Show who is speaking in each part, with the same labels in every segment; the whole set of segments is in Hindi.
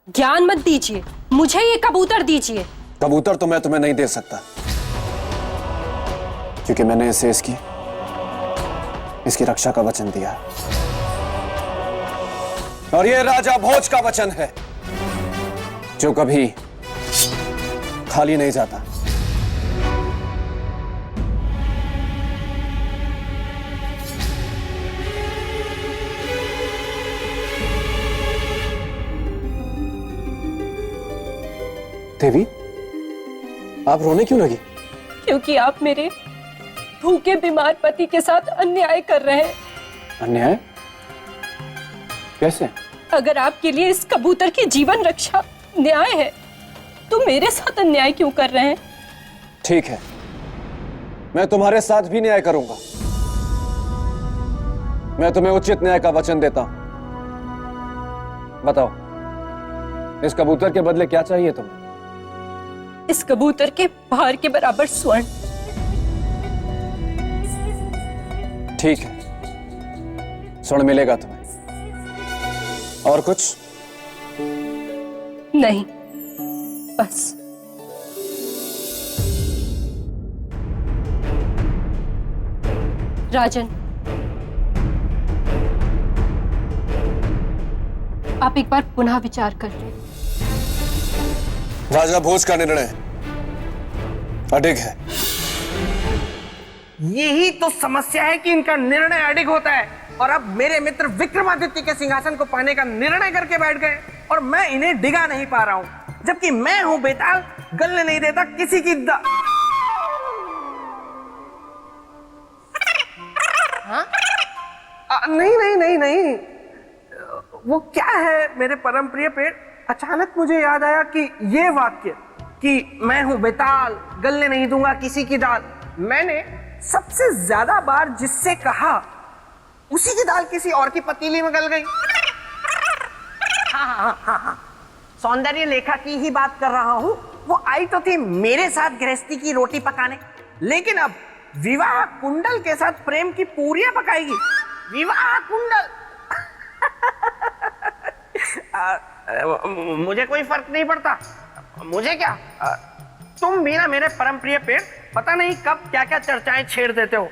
Speaker 1: ज्ञान मत दीजिए, मुझे ये कबूतर दीजिए।
Speaker 2: कबूतर तो मैं तुम्हें नहीं दे सकता, क्योंकि मैंने इसे इसकी रक्षा का वचन दिया है। और ये राजा भोज का वचन है, जो कभी खाली नहीं जाता। देवी, आप रोने क्यों लगी?
Speaker 1: क्योंकि आप मेरे भूखे बीमार पति के साथ अन्याय कर रहे हैं।
Speaker 2: अन्याय? कैसे?
Speaker 1: अगर आपके लिए इस कबूतर की जीवन रक्षा न्याय है, तो मेरे साथ अन्याय क्यों कर रहे हैं?
Speaker 2: ठीक है, मैं तुम्हारे साथ भी न्याय करूंगा। मैं तुम्हें उचित न्याय का वचन देता हूं। बताओ, इस कबूतर के बदले क्या चाहिए तुम्हें?
Speaker 1: इस कबूतर के भार के बराबर स्वर्ण।
Speaker 2: ठीक है, स्वर्ण मिलेगा तुम्हें। और कुछ?
Speaker 1: नहीं, बस। राजन, आप एक बार पुनः विचार कर लें।
Speaker 2: राजा भोज का निर्णय अडिग है।
Speaker 3: यही तो समस्या है कि इनका निर्णय अडिग होता है, और अब मेरे मित्र विक्रमादित्य के सिंहासन को पाने का निर्णय करके बैठ गए, और मैं इन्हें डिगा नहीं पा रहा हूं, जबकि मैं हूं बेताल, गलने नहीं देता किसी की हाँ? नहीं नहीं नहीं नहीं, वो क्या है मेरे परम प्रिय पेड़? अचानक मुझे याद आया कि ये वाक्य कि मैं हूं बेताल, गलने नहीं दूंगा किसी की दाल, मैंने सबसे ज्यादा बार जिससे कहा, उसी की दाल किसी और की पतीली में गल गई। हाँ, सौंदर्य लेखा की ही बात कर रहा हूं। वो आई तो थी मेरे साथ गृहस्थी की रोटी पकाने, लेकिन अब विवाह कुंडल के साथ प्रेम की पूरियां पकाएगी। विवाह कुंडल। मुझे कोई फर्क नहीं पड़ता, मुझे क्या, तुम भी ना मेरे परम प्रिय पेड़, पता नहीं कब क्या क्या चर्चाएं छेड़ देते हो।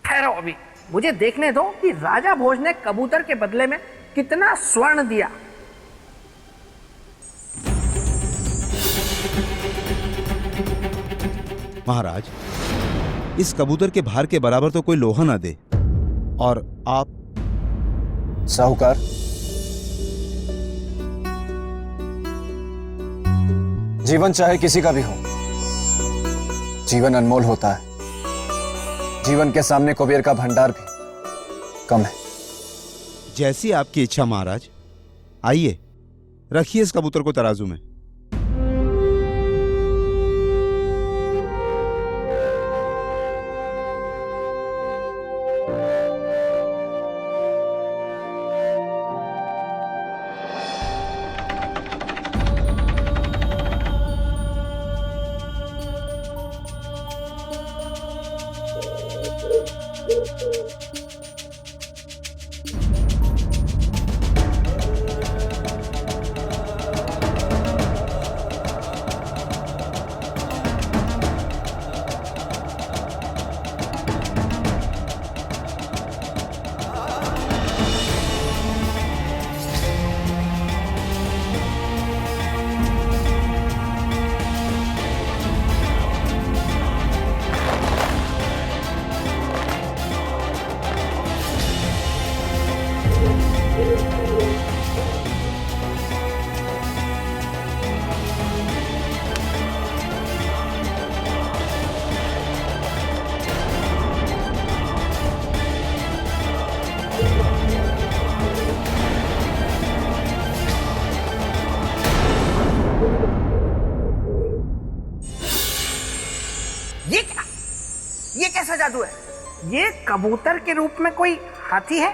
Speaker 3: ठहरो, अभी मुझे देखने दो कि राजा भोज ने कबूतर के बदले में कितना स्वर्ण दिया।
Speaker 4: महाराज, इस कबूतर के भार के बराबर तो कोई लोहा ना दे, और आप?
Speaker 2: साहूकार, जीवन चाहे किसी का भी हो, जीवन अनमोल होता है। जीवन के सामने कुबेर का भंडार भी कम है।
Speaker 4: जैसी आपकी इच्छा महाराज। आइए, रखिए इस कबूतर को तराजू में।
Speaker 3: ये कैसा जादू है? ये कबूतर के रूप में कोई हाथी है,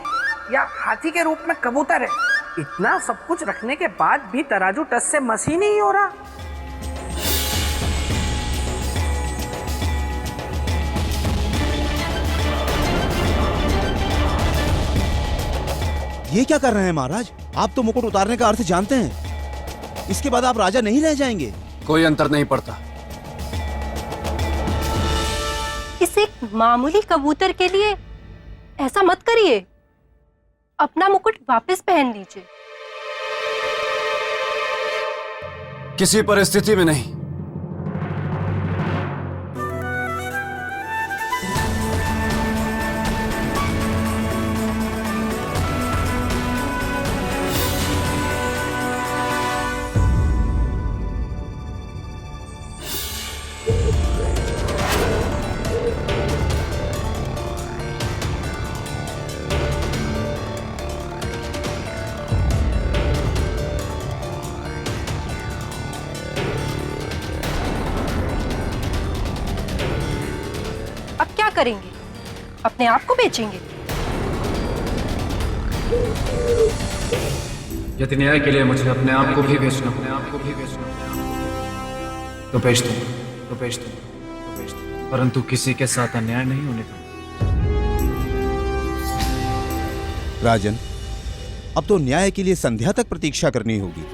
Speaker 3: या हाथी के रूप में कबूतर है? इतना सब कुछ रखने के बाद भी तराजू टस से मस ही नहीं हो रहा।
Speaker 4: ये क्या कर रहे हैं महाराज? आप तो मुकुट उतारने का अर्थ जानते हैं। इसके बाद आप राजा नहीं रह जाएंगे।
Speaker 2: कोई अंतर नहीं पड़ता।
Speaker 1: इस एक मामूली कबूतर के लिए ऐसा मत करिए। अपना मुकुट वापस पहन लीजिए।
Speaker 2: किसी परिस्थिति में नहीं।
Speaker 1: अब क्या करेंगे? अपने आप को बेचेंगे?
Speaker 2: यदि न्याय के लिए मुझे अपने आप को भी बेचना तो बेच दूं, परंतु किसी के साथ अन्याय नहीं होने दूंगा।
Speaker 4: राजन, अब तो न्याय के लिए संध्या तक प्रतीक्षा करनी होगी,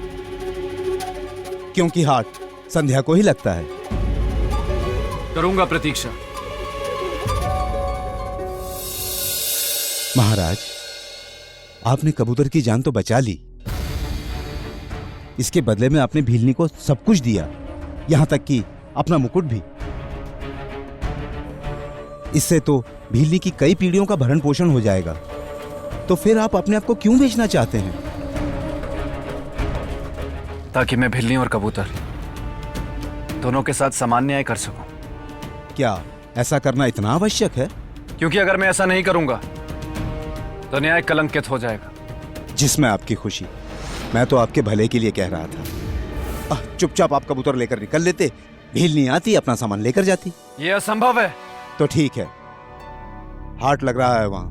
Speaker 4: क्योंकि हाट संध्या को ही लगता है।
Speaker 2: करूंगा प्रतीक्षा।
Speaker 4: महाराज, आपने कबूतर की जान तो बचा ली। इसके बदले में आपने भीलनी को सब कुछ दिया, यहां तक कि अपना मुकुट भी। इससे तो भीलनी की कई पीढ़ियों का भरण पोषण हो जाएगा। तो फिर आप अपने आप को क्यों बेचना चाहते हैं?
Speaker 2: ताकि मैं भिल्ली और कबूतर दोनों के साथ समान न्याय कर सकूं।
Speaker 4: क्या ऐसा करना इतना आवश्यक है?
Speaker 2: क्योंकि अगर मैं ऐसा नहीं करूंगा तो न्याय कलंकित हो जाएगा।
Speaker 4: जिसमें आपकी खुशी, मैं तो आपके भले के लिए कह रहा था। चुपचाप आप कबूतर लेकर निकल लेते, भीलनी आती, अपना सामान लेकर जाती।
Speaker 2: यह असंभव है।
Speaker 4: तो ठीक है, हाट लग रहा है वहां,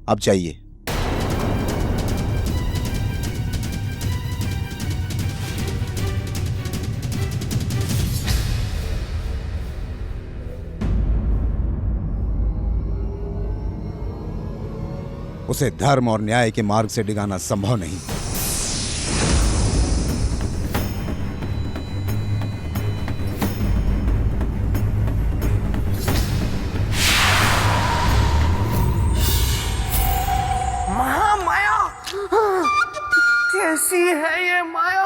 Speaker 4: अब जाइए। उसे धर्म और न्याय के मार्ग से डिगाना संभव नहीं।
Speaker 3: महामाया, कैसी है ये माया?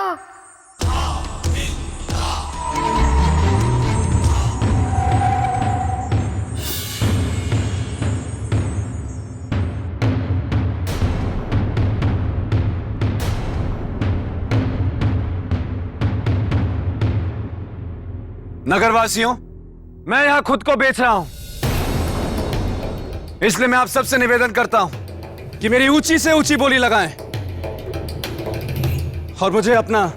Speaker 2: नगरवासियों, मैं यहां खुद को बेच रहा हूं, इसलिए मैं आप सबसे निवेदन करता हूं कि मेरी ऊंची से ऊंची बोली लगाएं और मुझे अपना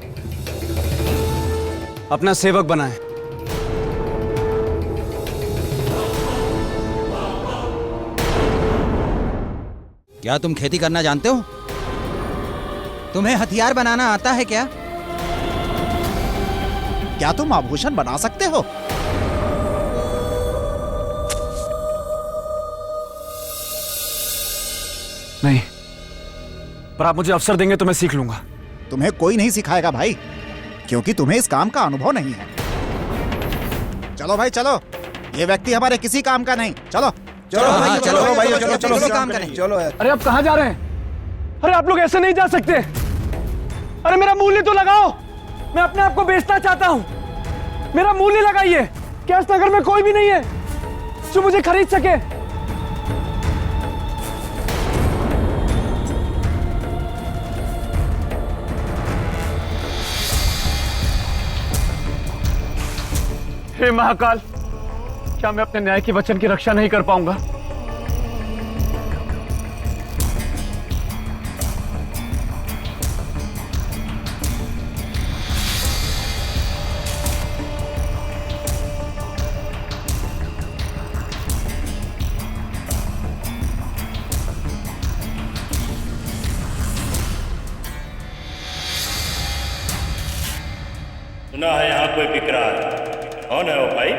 Speaker 2: सेवक बनाएं।
Speaker 5: क्या तुम खेती करना जानते हो? तुम्हें हथियार बनाना आता है क्या? क्या तुम आभूषण बना सकते हो?
Speaker 2: नहीं, पर आप मुझे अवसर देंगे तो मैं सीख लूंगा।
Speaker 5: तुम्हें कोई नहीं सिखाएगा भाई, क्योंकि तुम्हें इस काम का अनुभव नहीं है। चलो भाई चलो, ये व्यक्ति हमारे किसी काम का नहीं। चलो चलो भाई, चलो भाई, चलो चलो, किसी काम का नहीं।
Speaker 4: चलो।
Speaker 2: अरे आप कहां जा रहे हैं? अरे आप लोग ऐसे नहीं जा सकते। अरे मेरा मूल्य तो लगाओ, मैं अपने आप को बेचना चाहता हूं। मेरा मूल्य लगाइए। क्या इस नगर में कोई भी नहीं है जो मुझे खरीद सके? हे महाकाल, क्या मैं अपने न्याय के वचन की रक्षा नहीं कर पाऊंगा?
Speaker 6: सुना है यहाँ कोई विकराल। कौन है वो भाई?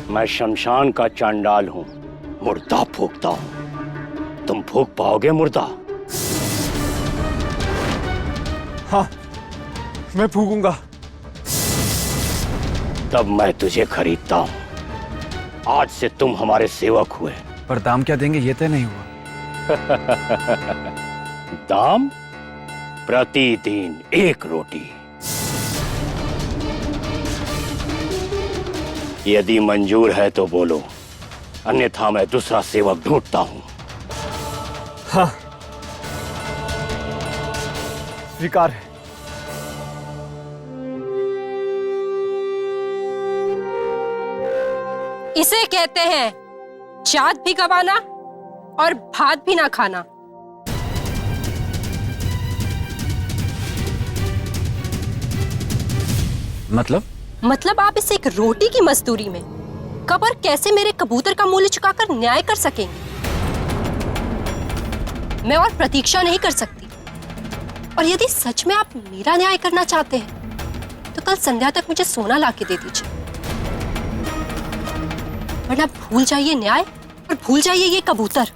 Speaker 6: मैं शमशान का चांडाल हूं, मुर्दा फूंकता हूं। तुम फूंक पाओगे मुर्दा?
Speaker 2: हाँ, मैं फूकूंगा।
Speaker 6: तब मैं तुझे खरीदता हूं। आज से तुम हमारे सेवक हुए।
Speaker 2: पर दाम क्या देंगे ये तय नहीं हुआ।
Speaker 6: दाम? प्रतिदिन 1 रोटी। यदि मंजूर है तो बोलो, अन्यथा मैं दूसरा सेवक ढूंढता हूं।
Speaker 2: हाँ, स्वीकार है।
Speaker 1: इसे कहते हैं जात भी गवाना और भात भी ना खाना। मतलब आप इस एक रोटी की मजदूरी में कब और कैसे मेरे कबूतर का मूल्य चुकाकर न्याय कर सकेंगे? मैं और प्रतीक्षा नहीं कर सकती। और यदि सच में आप मेरा न्याय करना चाहते हैं तो कल संध्या तक मुझे सोना लाके दे दीजिए, वरना भूल जाइए न्याय और भूल जाइए ये कबूतर।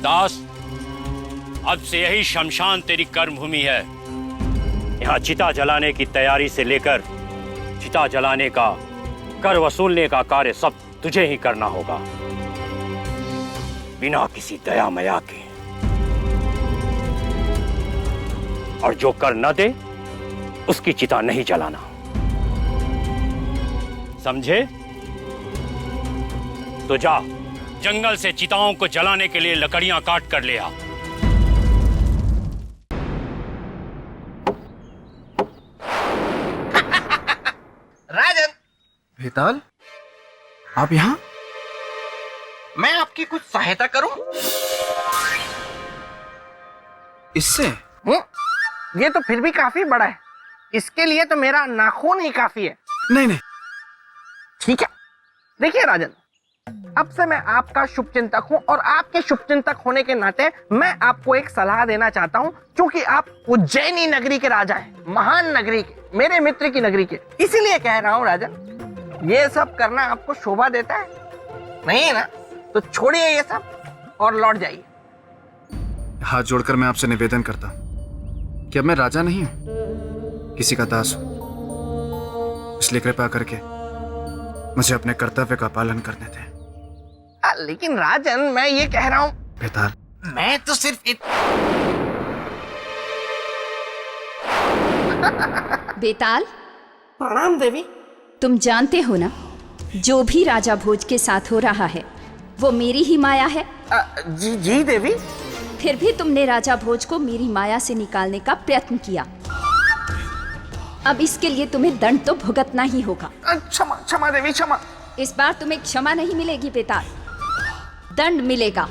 Speaker 6: दास, अब से यही शमशान तेरी कर्मभूमि है। यहाँ चिता जलाने की तैयारी से लेकर चिता जलाने का, कर वसूलने का कार्य सब तुझे ही करना होगा, बिना किसी दया मया के। और जो कर न दे उसकी चिता नहीं जलाना, समझे? तो जा, जंगल से चिताओं को जलाने के लिए लकड़ियां काट कर ले आ।
Speaker 3: राजन,
Speaker 5: बेताल, आप यहाँ?
Speaker 3: मैं आपकी कुछ सहायता करूं?
Speaker 5: इससे?
Speaker 3: ये तो फिर भी काफी बड़ा है। इसके लिए तो मेरा नाखून ही काफी है।
Speaker 5: नहीं।
Speaker 3: ठीक है, देखिए राजन, अब से मैं आपका शुभचिंतक हूं और आपके शुभचिंतक होने के नाते मैं आपको एक सलाह देना चाहता हूं, क्योंकि आप उज्जैनी नगरी के राजा हैं, महान नगरी के, मेरे मित्र की नगरी के। इसीलिए कह रहा हूं राजन, ये सब करना आपको शोभा देता है? नहीं ना? तो छोड़िए ये सब और लौट जाइए।
Speaker 5: हाथ जोड़कर मैं आपसे निवेदन करता हूं कि अब मैं राजा नहीं हूं, किसी का दास हूं। इसलिए कृपा करके मुझे अपने कर्तव्य का पालन करने दें।
Speaker 3: लेकिन राजन, मैं ये कह रहा हूं,
Speaker 5: बेताल,
Speaker 3: मैं तो सिर्फ
Speaker 7: बेताल,
Speaker 3: प्रणाम देवी।
Speaker 7: तुम जानते हो ना, जो भी राजा भोज के साथ हो रहा है वो मेरी ही माया है।
Speaker 3: जी देवी।
Speaker 7: फिर भी तुमने राजा भोज को मेरी माया से निकालने का प्रयत्न किया। अब इसके लिए तुम्हें दंड तो भुगतना ही होगा।
Speaker 3: क्षमा देवी, क्षमा।
Speaker 7: इस बार तुम्हें क्षमा नहीं मिलेगी बेताल, दंड मिलेगा।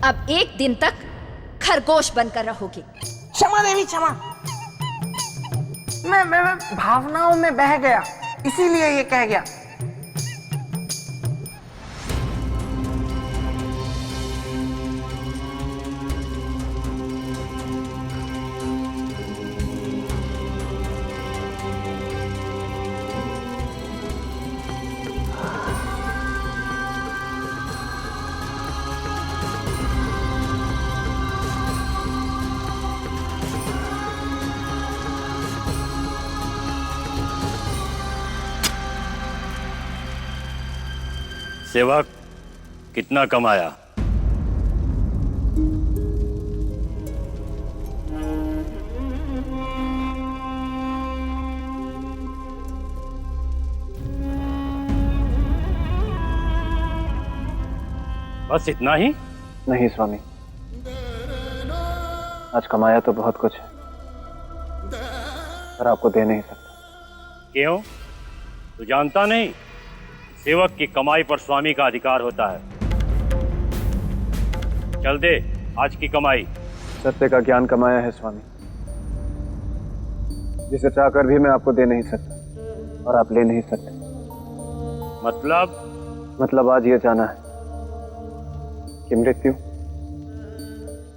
Speaker 7: अब 1 दिन तक खरगोश बनकर रहोगे।
Speaker 3: क्षमा देवी, क्षमा। मैं भावनाओं में बह गया, इसीलिए ये कह गया।
Speaker 6: सेवक, कितना कमाया? बस इतना ही?
Speaker 2: नहीं स्वामी, आज कमाया तो बहुत कुछ है, पर आपको दे नहीं सकता।
Speaker 6: क्यों? तू जानता नहीं, सेवक की कमाई पर स्वामी का अधिकार होता है। चल दे आज की कमाई।
Speaker 2: सत्य का ज्ञान कमाया है स्वामी, जिसे चाहकर भी मैं आपको दे नहीं सकता और आप ले नहीं सकते।
Speaker 6: मतलब
Speaker 2: मतलब आज ये जाना है कि मृत्यु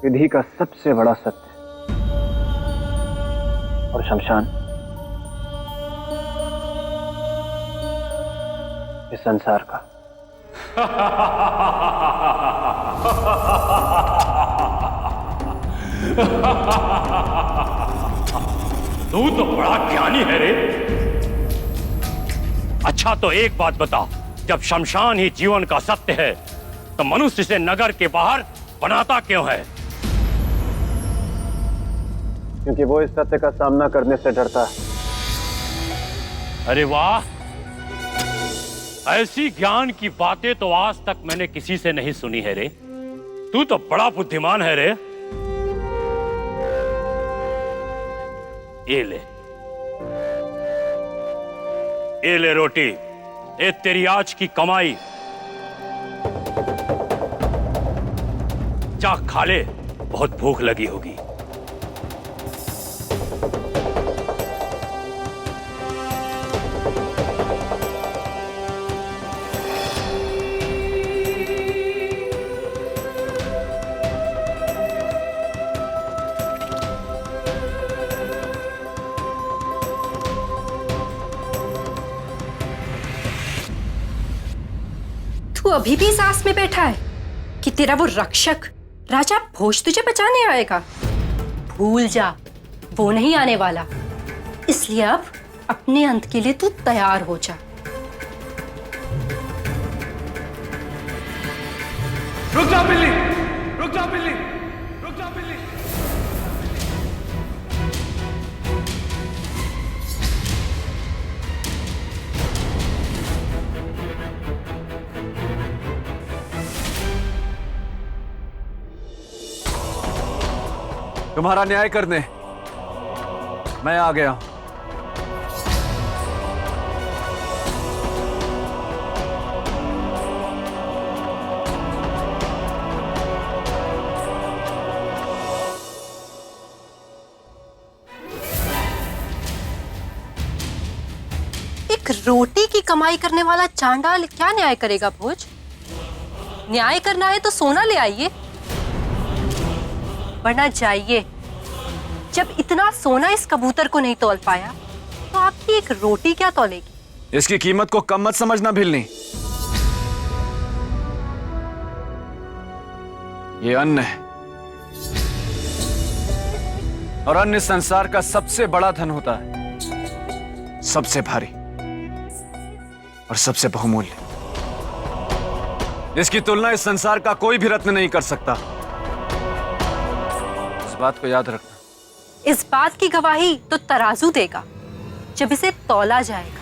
Speaker 2: विधि का सबसे बड़ा सत्य और शमशान इस संसार का।
Speaker 6: तू तो बड़ा ज्ञानी है रे। अच्छा तो एक बात बता, जब शमशान ही जीवन का सत्य है तो मनुष्य इसे नगर के बाहर बनाता क्यों है?
Speaker 2: क्योंकि वो इस सत्य का सामना करने से डरता है।
Speaker 6: अरे वाह, ऐसी ज्ञान की बातें तो आज तक मैंने किसी से नहीं सुनी है रे। तू तो बड़ा बुद्धिमान है रे। ये ले रोटी, ये तेरी आज की कमाई। जा खा ले, बहुत भूख लगी होगी।
Speaker 1: तू अभी भी इस आस में बैठा है कि तेरा वो रक्षक राजा भोज तुझे बचाने आएगा? भूल जा, वो नहीं आने वाला। इसलिए अब अपने अंत के लिए तू तैयार हो जा।
Speaker 2: रुक जा बिल्ली, रुक जा बिल्ली, रुक जा बिल्ली। तुम्हारा न्याय करने मैं आ गया।
Speaker 1: एक रोटी की कमाई करने वाला चांडाल क्या न्याय करेगा भोज? न्याय करना है तो सोना ले आइए, वरना जाइए। जब इतना सोना इस कबूतर को नहीं तौल पाया तो आपकी एक रोटी क्या तौलेगी?
Speaker 2: इसकी कीमत को कम मत समझना भिलनी। ये अन्न है और अन्न इस संसार का सबसे बड़ा धन होता है, सबसे भारी और सबसे बहुमूल्य। इसकी तुलना इस संसार का कोई भी रत्न नहीं कर सकता। इस बात को याद रखना।
Speaker 1: इस बात की गवाही तो तराजू देगा जब इसे तौला जाएगा।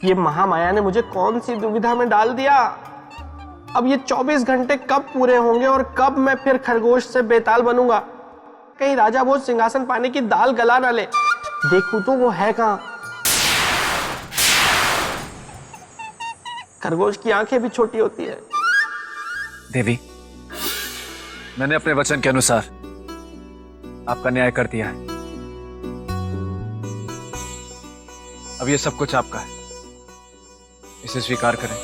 Speaker 3: ये महामाया ने मुझे कौन सी दुविधा में डाल दिया। अब ये 24 घंटे कब पूरे होंगे और कब मैं फिर खरगोश से बेताल बनूंगा? कहीं राजा भोज सिंहासन पाने की दाल गला ना ले। देखूं तो वो है कहां। खरगोश की आंखें भी छोटी होती है।
Speaker 2: देवी, मैंने अपने वचन के अनुसार आपका न्याय कर दिया है। अब ये सब कुछ आपका है, इसे स्वीकार करें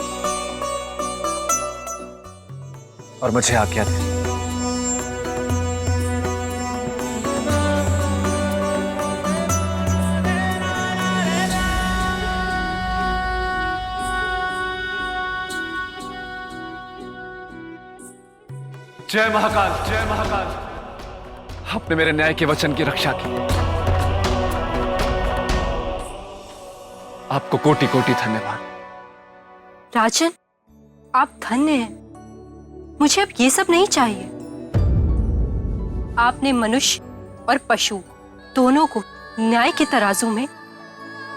Speaker 2: और मुझे आज्ञा दें। जय महाकाल, जय महाकाल। आपने मेरे न्याय के वचन की रक्षा की। आपको कोटि कोटि धन्यवाद।
Speaker 1: राजन, आप धन्य हैं। मुझे अब ये सब नहीं चाहिए। आपने मनुष्य और पशु दोनों को न्याय के तराजू में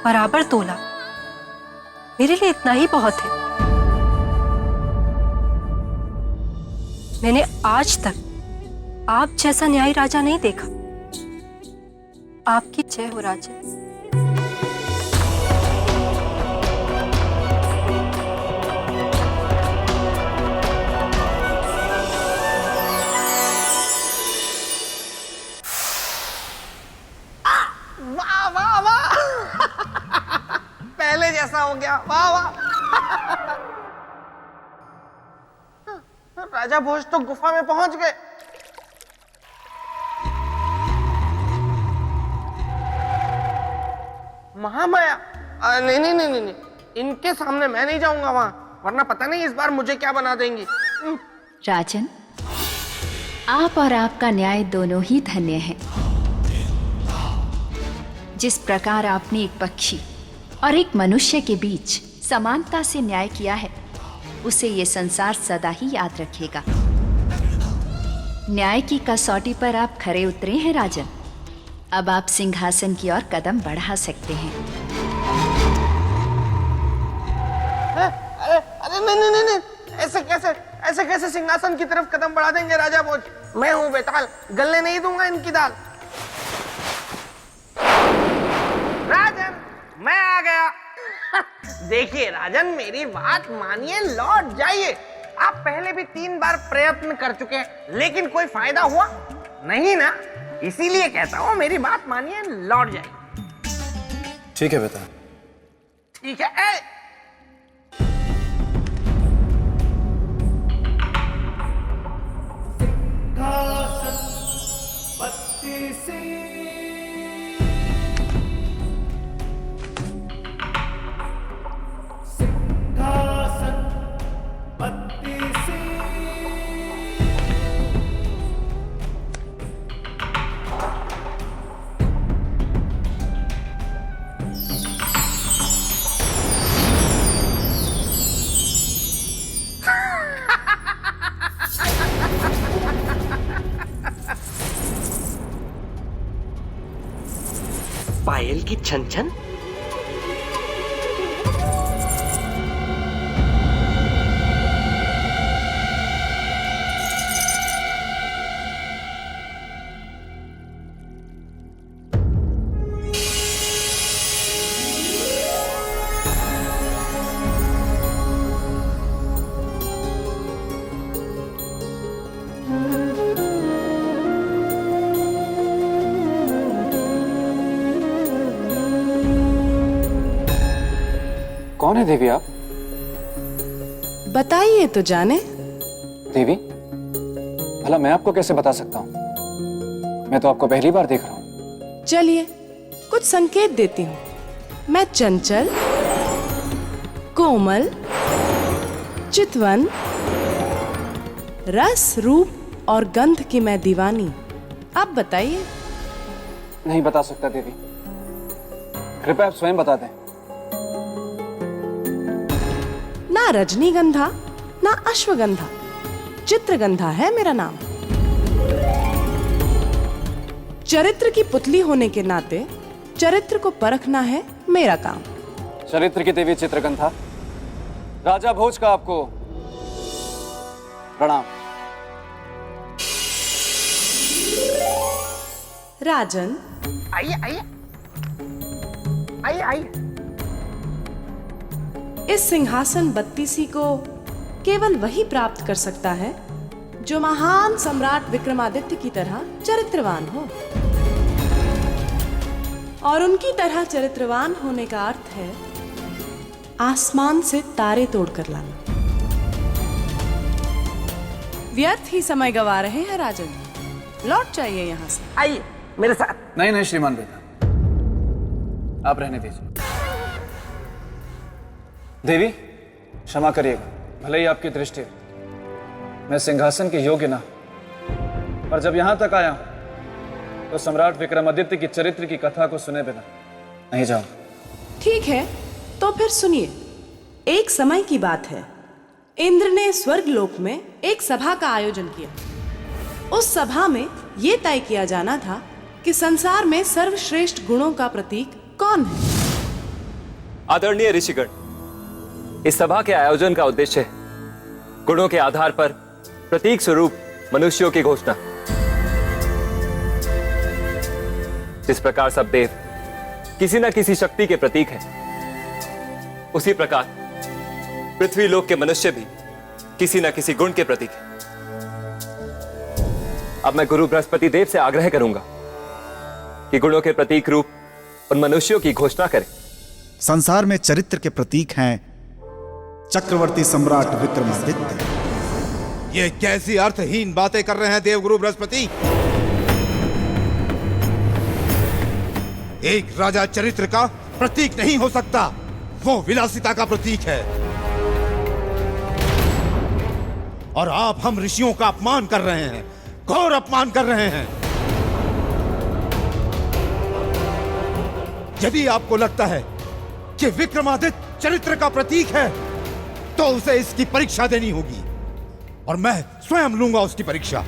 Speaker 1: बराबर तोला। मेरे लिए इतना ही बहुत है। मैंने आज तक आप जैसा न्याय राजा नहीं देखा। आपकी जय हो राजन।
Speaker 3: वाह वाह वाह पहले जैसा हो गया। वाह वाह राजा भोज तो गुफा में पहुंच गए। महामाया, नहीं नहीं नहीं नहीं नहीं, इनके सामने मैं नहीं जाऊंगा वहां, वरना पता नहीं इस बार मुझे क्या बना देंगी।
Speaker 7: राजन, आप और आपका न्याय दोनों ही धन्य हैं। जिस प्रकार आपने एक पक्षी और एक मनुष्य के बीच समानता से न्याय किया है, उसे ये संसार सदा ही याद रखेगा। न्याय की कसौटी पर आप खरे उतरे हैं राजन। अब आप सिंहासन की ओर कदम बढ़ा सकते हैं।
Speaker 3: अरे अरे नहीं नहीं नहीं नहीं, ऐसे कैसे सिंहासन की तरफ कदम बढ़ा देंगे राजा भोज। मैं हूं बेताल, गलने नहीं दूंगा इनकी दाल। राजन, मैं आ गया। देखिए राजन, मेरी बात मानिए, लौट जाइए। आप पहले भी 3 बार प्रयत्न कर चुके हैं, लेकिन कोई फायदा हुआ नहीं ना, इसीलिए कहता हूं मेरी बात मानिए, लौट जाइए।
Speaker 2: ठीक है बेटा।
Speaker 3: ठीक है। पायल की छन छन।
Speaker 2: कौन है देवी आप?
Speaker 8: बताइए तो जाने।
Speaker 2: देवी, भला मैं आपको कैसे बता सकता हूँ? मैं तो आपको पहली बार देख रहा हूँ।
Speaker 8: चलिए कुछ संकेत देती हूँ। मैं चंचल, कोमल, चितवन, रस, रूप और गंध की मैं दीवानी। आप बताइए।
Speaker 2: नहीं बता सकता देवी, कृपया आप स्वयं बता दें।
Speaker 8: ना रजनीगंधा ना अश्वगंधा, चित्रगंधा है मेरा नाम। चरित्र की पुतली होने के नाते चरित्र को परखना है मेरा काम।
Speaker 2: चरित्र की देवी चित्रगंधा, राजा भोज का आपको प्रणाम।
Speaker 8: राजन,
Speaker 3: आइए आइए आइए आइए।
Speaker 8: इस सिंहासन बत्तीसी को केवल वही प्राप्त कर सकता है जो महान सम्राट विक्रमादित्य की तरह चरित्रवान हो। और उनकी तरह चरित्रवान होने का अर्थ है आसमान से तारे तोड़कर लाना। व्यर्थ ही समय गवा रहे हैं राजन, लौट जाइए यहाँ से।
Speaker 3: आइए मेरे साथ।
Speaker 2: नहीं नहीं श्रीमान बेटा, आप रहने दीजिए। देवी क्षमा करिएगा, भले ही आपकी दृष्टि मैं सिंहासन के योग्य ना, पर जब यहां तक आया तो सम्राट विक्रमादित्य की चरित्र की कथा को सुने बिना नहीं जाऊं।
Speaker 8: ठीक है, तो फिर सुनिए। एक समय की बात है, इंद्र ने स्वर्गलोक में एक सभा का आयोजन किया। उस सभा में यह तय किया जाना था कि संसार में सर्वश्रेष्ठ गुणों का प्रतीक कौन है।
Speaker 9: आदरणीय ऋषिगण, इस सभा के आयोजन का उद्देश्य है गुणों के आधार पर प्रतीक स्वरूप मनुष्यों की घोषणा। जिस प्रकार सब देव किसी न किसी शक्ति के प्रतीक हैं, उसी प्रकार पृथ्वी लोक के मनुष्य भी किसी न किसी गुण के प्रतीक हैं। अब मैं गुरु बृहस्पति देव से आग्रह करूंगा कि गुणों के प्रतीक रूप उन मनुष्यों की घोषणा करें।
Speaker 5: संसार में चरित्र के प्रतीक हैं चक्रवर्ती सम्राट विक्रमादित्य।
Speaker 4: ये कैसी अर्थहीन बातें कर रहे हैं देवगुरु बृहस्पति? एक राजा चरित्र का प्रतीक नहीं हो सकता, वो विलासिता का प्रतीक है। और आप हम ऋषियों का अपमान कर रहे हैं, घोर अपमान कर रहे हैं। यदि आपको लगता है कि विक्रमादित्य चरित्र का प्रतीक है, तो उसे इसकी परीक्षा देनी होगी, और मैं स्वयं लूंगा उसकी परीक्षा।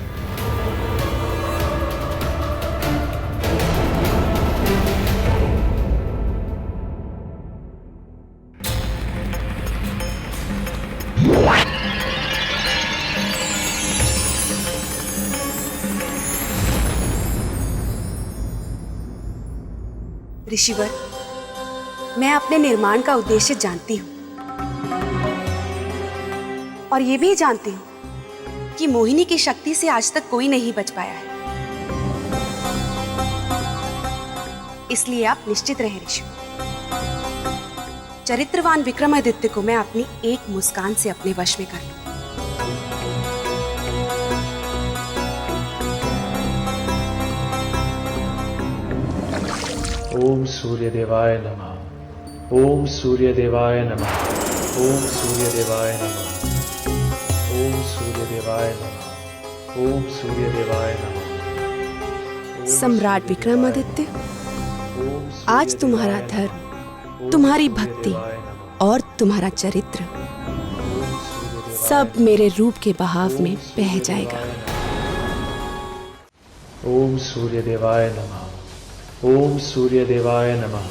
Speaker 10: ऋषिवर, मैं अपने निर्माण का उद्देश्य जानती हूँ, और ये भी जानती हूँ कि मोहिनी की शक्ति से आज तक कोई नहीं बच पाया है। इसलिए आप निश्चित रहें ऋषि। चरित्रवान विक्रमादित्य को मैं अपनी एक मुस्कान से अपने वश में कर लूं।
Speaker 11: ओम सूर्य देवाय नमः। ओम सूर्य देवाय नमः। ओम सूर्य देवाय नमः। ओम सूर्य देवाय नमः। ओम सूर्य देवाय नमः।
Speaker 10: सम्राट विक्रमादित्य, आज तुम्हारा धर्म, तुम्हारी भक्ति और तुम्हारा चरित्र सब मेरे रूप के बहाव में बह जाएगा।
Speaker 11: ओम सूर्य देवाय नमः। ओम सूर्य देवाय नमः।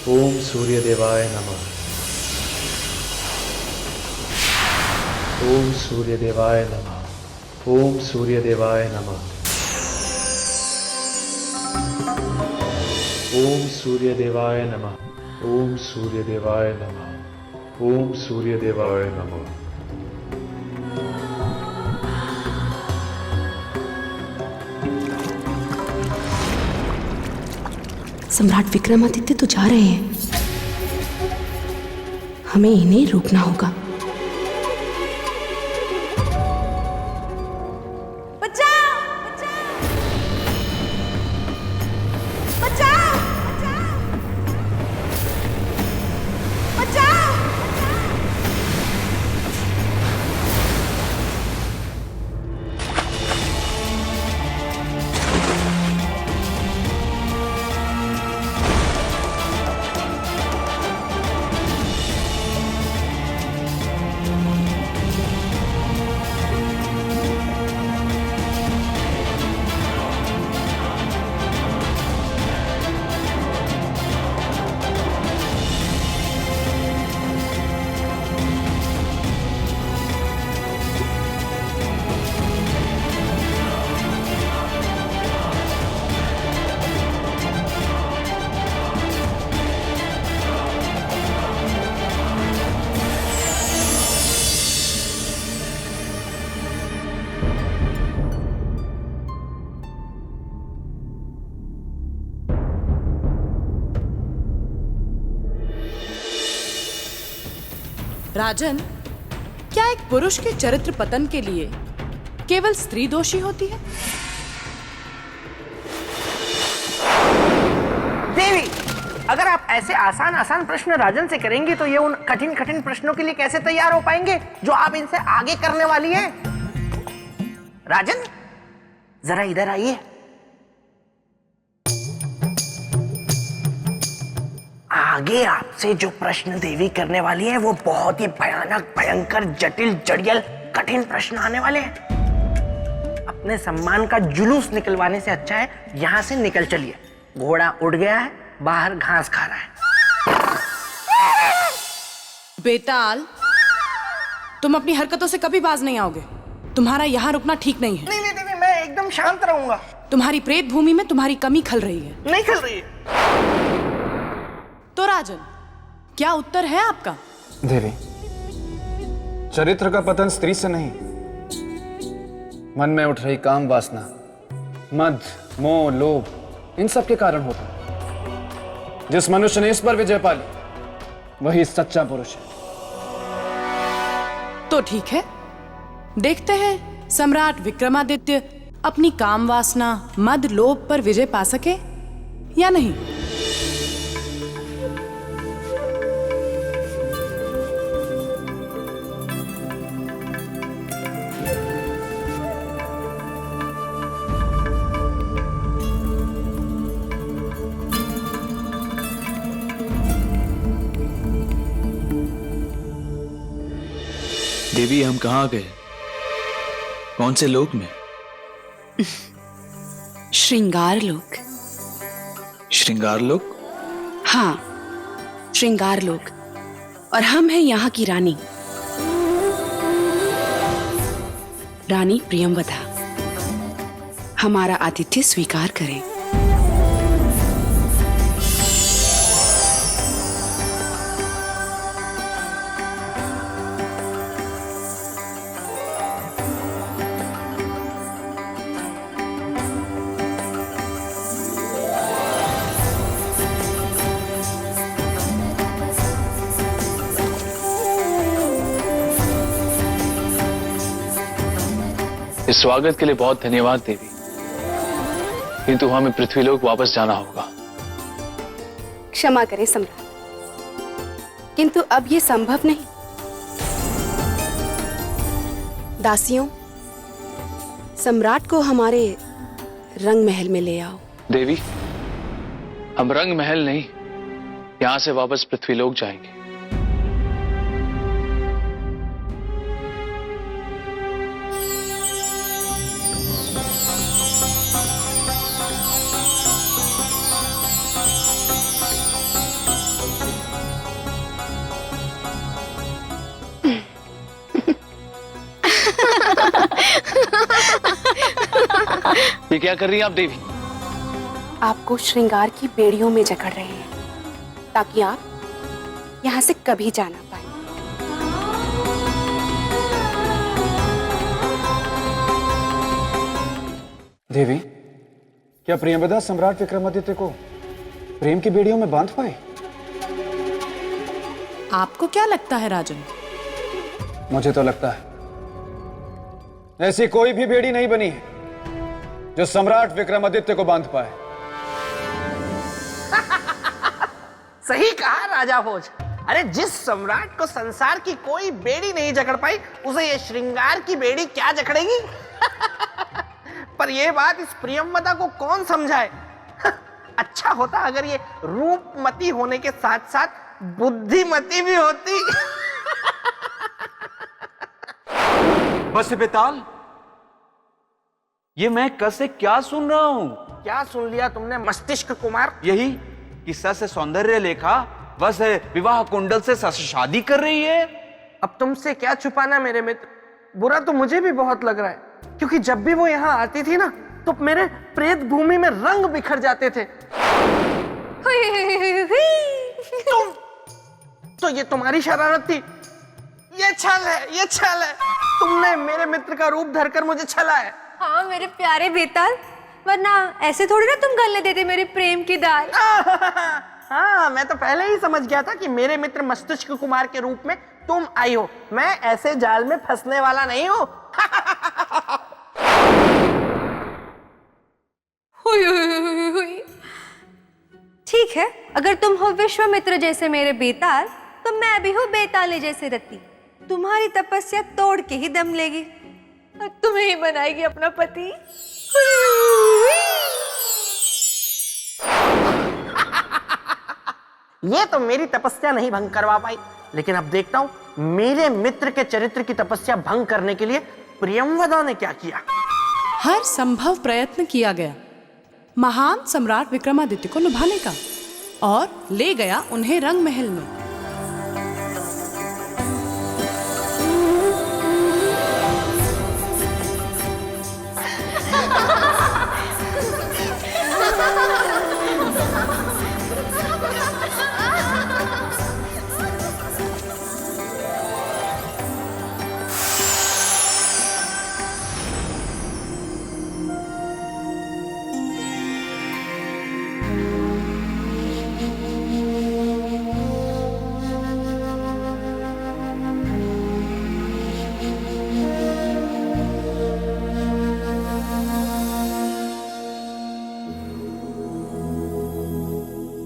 Speaker 11: ओम सूर्य देवाय नमः। ओम सूर्य देवाय नमः। ओम सूर्य देवाय नमः। ओम सूर्य देवाय नमः। ओम सूर्य देवाय नमः। ओम सूर्य देवाय नमः।
Speaker 10: सम्राट विक्रमादित्य तो जा रहे हैं, हमें इन्हें रोकना होगा।
Speaker 8: राजन, क्या एक पुरुष के चरित्र पतन के लिए केवल स्त्री दोषी होती है?
Speaker 3: देवी, अगर आप ऐसे आसान आसान प्रश्न राजन से करेंगी तो ये उन कठिन कठिन प्रश्नों के लिए कैसे तैयार हो पाएंगे जो आप इनसे आगे करने वाली हैं? राजन, जरा इधर आइए। आगे आपसे जो प्रश्न देवी करने वाली है वो बहुत ही भयानक, भयंकर, जटिल, जड़ियल, कठिन प्रश्न आने वाले हैं। अपने सम्मान का जुलूस निकलवाने से अच्छा है यहां से निकल चलिए। घोड़ा उड़ गया है, बाहर घास खा रहा है।
Speaker 8: बेताल, तुम अपनी हरकतों से कभी बाज नहीं आओगे। तुम्हारा यहाँ रुकना ठीक नहीं है।
Speaker 3: नहीं नहीं देवी, मैं एकदम शांत रहूंगा।
Speaker 8: तुम्हारी प्रेत भूमि में तुम्हारी कमी खल रही है।
Speaker 3: नहीं खल रही है।
Speaker 8: तो राजन, क्या उत्तर है आपका?
Speaker 2: देवी, चरित्र का पतन स्त्री से नहीं, मन में उठ रही काम वासना, मद, मोह, लोभ, इन सब के कारण होता है। जिस मनुष्य ने इस पर विजय पा ली वही सच्चा पुरुष है।
Speaker 8: तो ठीक है, देखते हैं सम्राट विक्रमादित्य अपनी काम वासना, मद, लोभ पर विजय पा सके या नहीं।
Speaker 11: देवी, हम कहाँ गए? कौन से लोक में?
Speaker 10: श्रृंगार लोक।
Speaker 11: श्रृंगार लोक?
Speaker 10: हाँ, श्रृंगार लोक। और हम हैं यहाँ की रानी, रानी प्रियंवदा। हमारा आतिथ्य स्वीकार करें।
Speaker 11: इस स्वागत के लिए बहुत धन्यवाद देवी, किंतु हमें पृथ्वीलोक वापस जाना होगा।
Speaker 10: क्षमा करें सम्राट, किंतु अब ये संभव नहीं। दासियों, सम्राट को हमारे रंग महल में ले आओ।
Speaker 11: देवी, हम रंग महल नहीं, यहां से वापस पृथ्वीलोक जाएंगे। ये क्या कर रही हैं आप देवी?
Speaker 10: आपको श्रृंगार की बेड़ियों में जकड़ रहे हैं ताकि आप यहां से कभी जा ना पाए।
Speaker 2: देवी, क्या प्रियंवदा सम्राट विक्रमादित्य को प्रेम की बेड़ियों में बांध पाए?
Speaker 8: आपको क्या लगता है राजन?
Speaker 2: मुझे तो लगता है ऐसी कोई भी बेड़ी नहीं बनी है जो सम्राट विक्रमादित्य को बांध पाए।
Speaker 3: सही कहा राजा भोज। अरे जिस सम्राट को संसार की कोई बेड़ी नहीं जकड़ पाई, उसे ये श्रृंगार की बेड़ी क्या जकड़ेगी? पर ये बात इस प्रियंवदा को कौन समझाए? अच्छा होता अगर ये रूपमती होने के साथ साथ बुद्धिमती भी होती।
Speaker 12: बस बेताल, ये मैं कल से क्या सुन रहा हूं?
Speaker 3: क्या सुन लिया तुमने मस्तिष्क कुमार?
Speaker 12: यही किस्सा से सौंदर्य लेखा बस विवाह कुंडल से शादी कर रही है।
Speaker 3: अब तुमसे क्या छुपाना मेरे मित्र, बुरा तो मुझे भी बहुत लग रहा है, क्योंकि जब भी वो यहाँ आती थी ना तो मेरे प्रेत भूमि में रंग बिखर जाते थे। तुम तो ये तुम्हारी शरारत थी, ये छल है, ये छल है। तुमने मेरे मित्र का रूप धरकर मुझे छला है।
Speaker 1: हाँ मेरे प्यारे बेताल, वरना ऐसे थोड़ी ना तुम गलने देते मेरे प्रेम की दाल।
Speaker 3: हाँ, मैं तो पहले ही समझ गया था कि मेरे मित्र मस्तिष्क कुमार के रूप में तुम आई हो, मैं ऐसे जाल में फंसने वाला नहीं हूँ।
Speaker 1: ठीक है, अगर तुम हो विश्वामित्र जैसे मेरे बेताल, तो मैं भी हूँ बेताले जैसे रति। तुम्हारी तपस्या तोड़ के ही दम लेगी और तुम्हें ही बनाएगी अपना पति।
Speaker 3: ये तो मेरी तपस्या नहीं भंग करवा पाई, लेकिन अब देखता हूं मेरे मित्र के चरित्र की तपस्या भंग करने के लिए प्रियंवदा ने क्या किया।
Speaker 8: हर संभव प्रयत्न किया गया महान सम्राट विक्रमादित्य को लुभाने का, और ले गया उन्हें रंग महल में।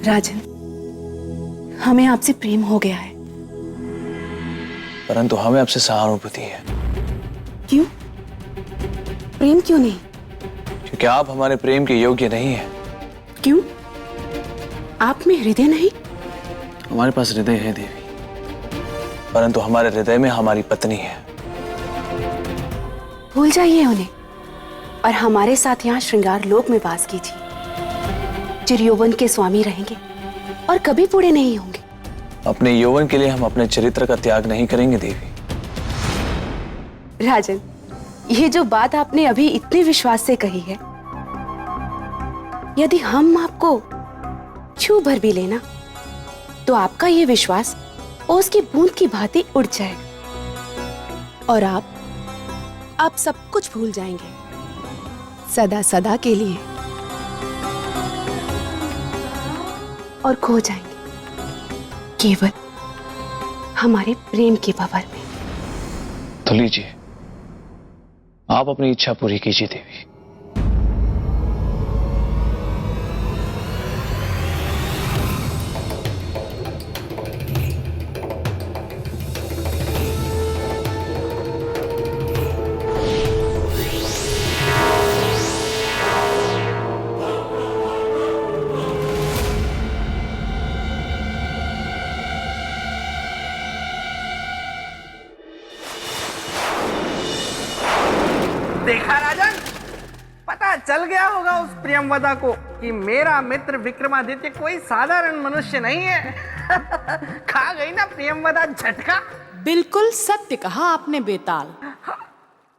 Speaker 10: राजन, हमें आपसे प्रेम हो गया है।
Speaker 11: परंतु हमें आपसे सहानुभूति है।
Speaker 10: क्यों? प्रेम क्यों नहीं?
Speaker 11: क्योंकि आप हमारे प्रेम के योग्य नहीं है।
Speaker 10: क्यों? आप में हृदय नहीं?
Speaker 11: हमारे पास हृदय है देवी, परंतु हमारे हृदय में हमारी पत्नी है।
Speaker 10: भूल जाइए उन्हें और हमारे साथ यहाँ श्रृंगार लोक में वास कीजिए। चिरयौवन के स्वामी रहेंगे और कभी बूढ़े नहीं होंगे।
Speaker 11: अपने यौवन के लिए हम अपने चरित्र का त्याग नहीं करेंगे देवी।
Speaker 10: राजन, ये जो बात आपने अभी इतने विश्वास से कही है, यदि हम आपको छू भर भी लेना तो आपका ये विश्वास ओस की बूंद की भांति उड़ जाएगा और आप सब कुछ भूल जाएंगे सदा सदा के लिए और खो जाएंगे केवल हमारे प्रेम के भंवर में।
Speaker 11: तो लीजिए, आप अपनी इच्छा पूरी कीजिए देवी।
Speaker 3: देखा राजन, पता चल गया होगा उस प्रियंवदा को कि मेरा मित्र विक्रमादित्य कोई साधारण मनुष्य नहीं है। खा गई ना प्रियंवदा झटका।
Speaker 8: बिल्कुल सत्य कहा आपने बेताल।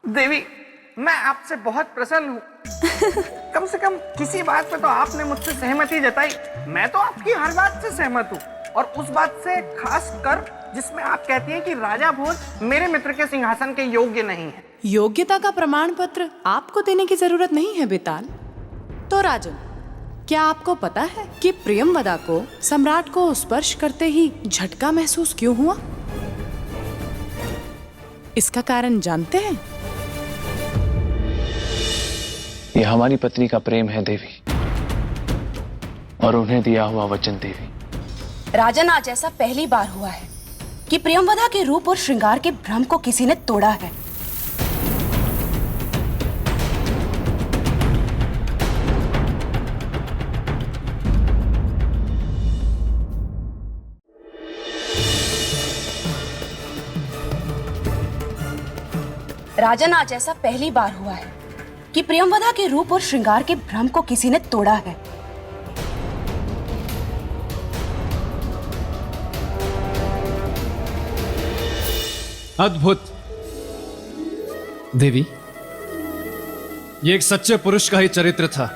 Speaker 3: देवी, मैं आपसे बहुत प्रसन्न हूँ। कम से कम किसी बात पे तो आपने मुझसे सहमति जताई। मैं तो आपकी हर बात से सहमत हूँ, और उस बात से खास कर जिसमें आप कहती हैं कि राजा भोज मेरे मित्र के सिंहासन के योग्य नहीं है।
Speaker 8: योग्यता का प्रमाण पत्र आपको देने की जरूरत नहीं है बेताल। तो राजन, क्या आपको पता है कि प्रियंवदा को सम्राट को स्पर्श करते ही झटका महसूस क्यों हुआ? इसका कारण जानते हैं?
Speaker 11: यह हमारी पत्नी का प्रेम है देवी, और उन्हें दिया हुआ वचन देवी।
Speaker 10: राजन, आज ऐसा पहली बार हुआ है कि प्रियंवदा के रूप और श्रृंगार के भ्रम को किसी ने तोड़ा है। राजन, आज ऐसा पहली बार हुआ है कि प्रियंवदा के रूप और श्रृंगार के भ्रम को किसी ने तोड़ा है।
Speaker 2: अद्भुत देवी, ये एक सच्चे पुरुष का ही चरित्र था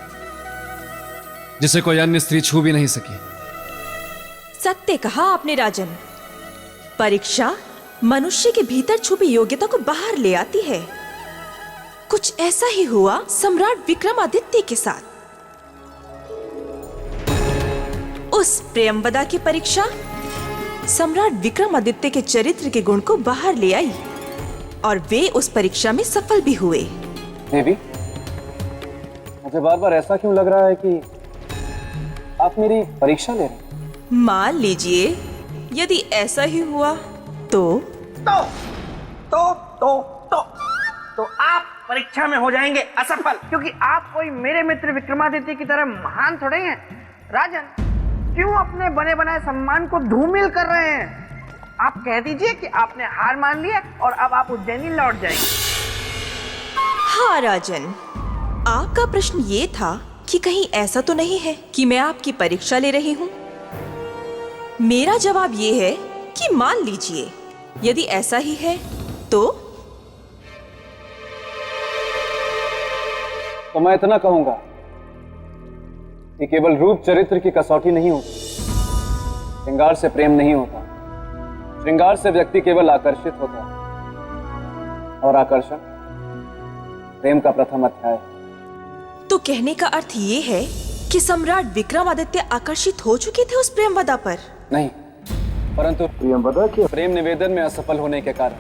Speaker 2: जिसे कोई अन्य स्त्री छू भी नहीं सकी।
Speaker 13: सत्य कहा आपने राजन। परीक्षा मनुष्य के भीतर छुपी योग्यता को बाहर ले आती है। कुछ ऐसा ही हुआ सम्राट विक्रमादित्य के साथ। उस प्रियंवदा की परीक्षा सम्राट विक्रमादित्य के चरित्र के गुण को बाहर ले आई और वे उस परीक्षा में सफल भी हुए।
Speaker 12: देवी, मुझे बार बार ऐसा क्यों लग रहा है कि आप मेरी परीक्षा ले रहे हैं?
Speaker 13: मान लीजिए यदि ऐसा ही हुआ तो
Speaker 3: आप परीक्षा में हो जाएंगे असफल, क्योंकि आप कोई मेरे मित्र विक्रमादित्य की तरह महान थोड़े हैं। राजन, क्यों अपने बने बनाए सम्मान को धूमिल कर रहे हैं? आप कह दीजिए कि आपने हार मान लिया और अब आप उज्जैनी लौट जाएंगे।
Speaker 13: हाँ राजन, आपका प्रश्न ये था कि कहीं ऐसा तो नहीं है कि मैं आपकी परीक्षा ले रही हूँ। मेरा जवाब ये है कि मान लीजिए यदि ऐसा ही है तो
Speaker 12: मैं इतना कहूंगा कि केवल रूप चरित्र की कसौटी नहीं होती, श्रृंगार से प्रेम नहीं होता। श्रृंगार से व्यक्ति केवल आकर्षित होता है, और आकर्षण प्रेम का प्रथम अध्याय।
Speaker 13: तो कहने का अर्थ ये है कि सम्राट विक्रमादित्य आकर्षित हो चुके थे उस प्रेमवदा पर?
Speaker 12: नहीं, परंतु प्रेमवदा के प्रेम निवेदन में असफल होने के कारण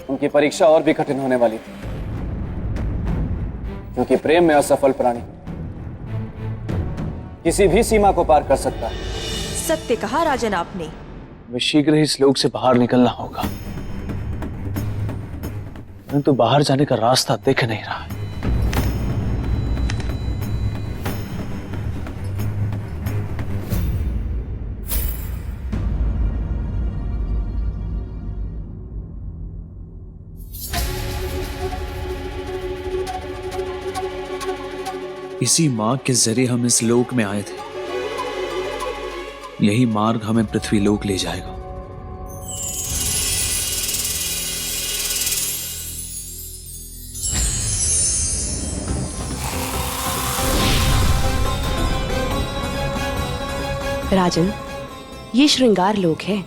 Speaker 12: उनकी परीक्षा और भी कठिन होने वाली थी, क्योंकि प्रेम में असफल प्राणी किसी भी सीमा को पार कर सकता है।
Speaker 13: सत्य कहा राजन आपने।
Speaker 11: हमें शीघ्र ही इस लोक से बाहर निकलना होगा, परंतु बाहर जाने का रास्ता दिख नहीं रहा है। इसी मार्ग के जरिए हम इस लोक में आए थे, यही मार्ग हमें पृथ्वी लोक ले जाएगा।
Speaker 10: राजन, ये श्रृंगार लोक है।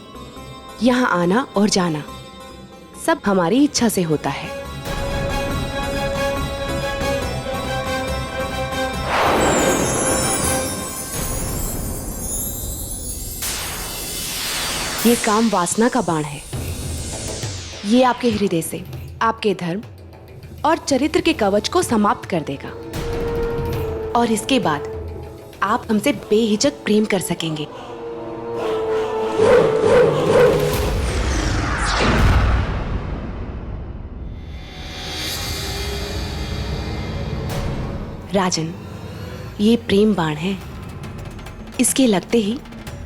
Speaker 10: यहाँ आना और जाना सब हमारी इच्छा से होता है। ये काम वासना का बाण है। ये आपके हृदय से आपके धर्म और चरित्र के कवच को समाप्त कर देगा, और इसके बाद आप हमसे बेहिचक प्रेम कर सकेंगे। राजन, ये प्रेम बाण है। इसके लगते ही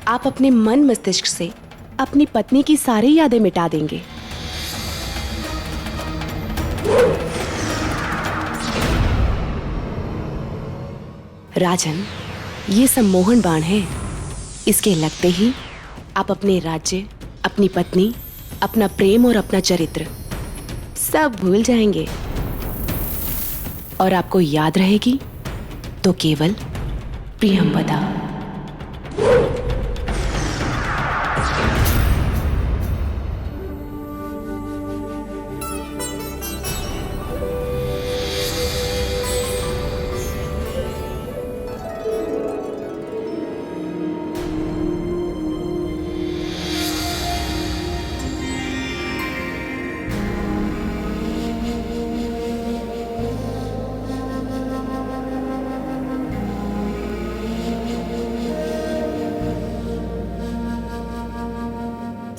Speaker 10: आप अपने मन मस्तिष्क से अपनी पत्नी की सारी यादें मिटा देंगे। राजन, ये सम्मोहन बाण है। इसके लगते ही आप अपने राज्य, अपनी पत्नी, अपना प्रेम और अपना चरित्र सब भूल जाएंगे, और आपको याद रहेगी तो केवल प्रियंवदा।